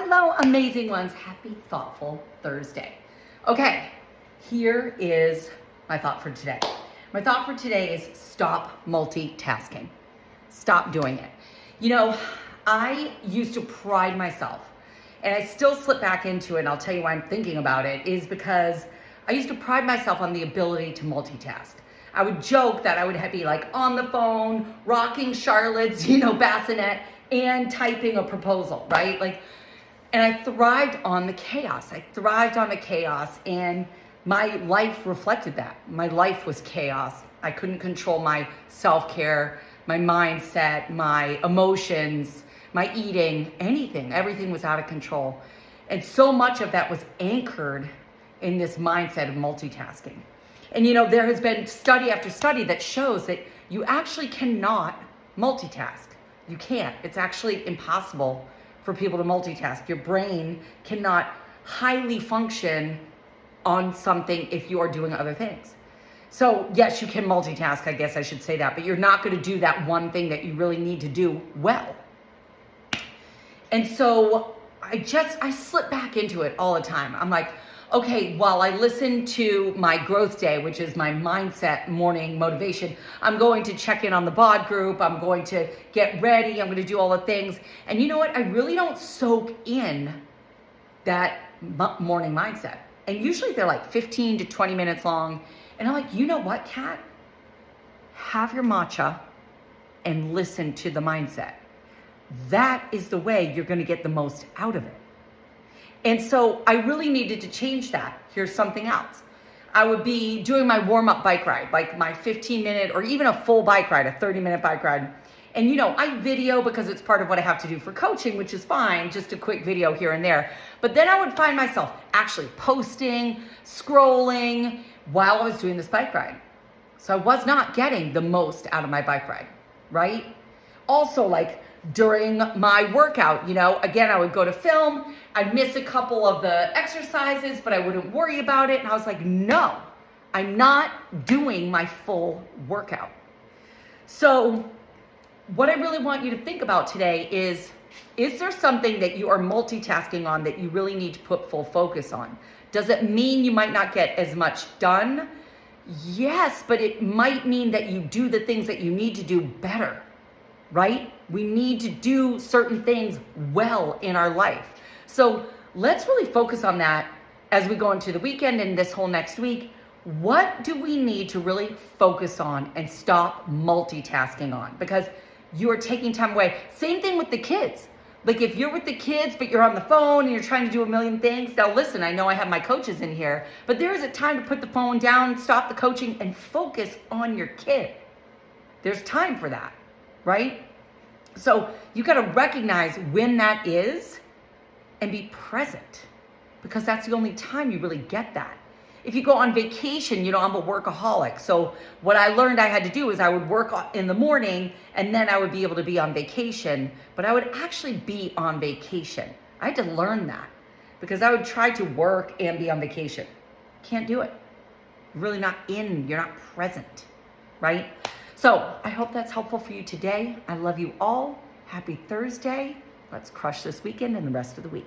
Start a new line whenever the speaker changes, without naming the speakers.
Hello, amazing ones. Happy Thoughtful Thursday. Okay, here is my thought for today. My thought for today is stop multitasking. Stop doing it. You know, I used to pride myself, and I still slip back into it, and I'll tell you why I'm thinking about it, is because I used to pride myself on the ability to multitask. I would joke that I would be like on the phone, rocking Charlotte's, bassinet, and typing a proposal, right? And I thrived on the chaos. And my life reflected that. My life was chaos. I couldn't control my self-care, my mindset, my emotions, my eating, anything. Everything was out of control. And so much of that was anchored in this mindset of multitasking. And there has been study after study that shows that you actually cannot multitask. You can't. It's actually impossible for people to multitask. Your brain cannot highly function on something if you are doing other things. So yes, you can multitask, I guess I should say that, but you're not going to do that one thing that you really need to do well. And so I slip back into it all the time. I'm like, okay, while I listen to my growth day, which is my mindset morning motivation, I'm going to check in on the bod group. I'm going to get ready. I'm going to do all the things. And you know what? I really don't soak in that morning mindset. And usually they're like 15 to 20 minutes long. And I'm like, you know what, Kat? Have your matcha and listen to the mindset. That is the way you're going to get the most out of it. And so I really needed to change that. Here's something else. I would be doing my warm-up bike ride, like my 15-minute or even a full bike ride, a 30-minute bike ride. And I video because it's part of what I have to do for coaching, which is fine, just a quick video here and there. But then I would find myself actually posting, scrolling while I was doing this bike ride. So I was not getting the most out of my bike ride, right? Also, during my workout, again, I would go to film, I'd miss a couple of the exercises, but I wouldn't worry about it. And I was like, no, I'm not doing my full workout. So what I really want you to think about today is there something that you are multitasking on that you really need to put full focus on? Does it mean you might not get as much done? Yes, but it might mean that you do the things that you need to do better, right? We need to do certain things well in our life. So let's really focus on that as we go into the weekend and this whole next week. What do we need to really focus on and stop multitasking on? Because you are taking time away. Same thing with the kids. If you're with the kids, but you're on the phone and you're trying to do a million things. Now listen, I know I have my coaches in here, but there is a time to put the phone down, stop the coaching, and focus on your kid. There's time for that, right? So you got to recognize when that is and be present, because that's the only time you really get that. If you go on vacation, I'm a workaholic. So what I learned I had to do is I would work in the morning and then I would be able to be on vacation, but I would actually be on vacation. I had to learn that because I would try to work and be on vacation. Can't do it. You're really not you're not present, right? So I hope that's helpful for you today. I love you all. Happy Thursday. Let's crush this weekend and the rest of the week.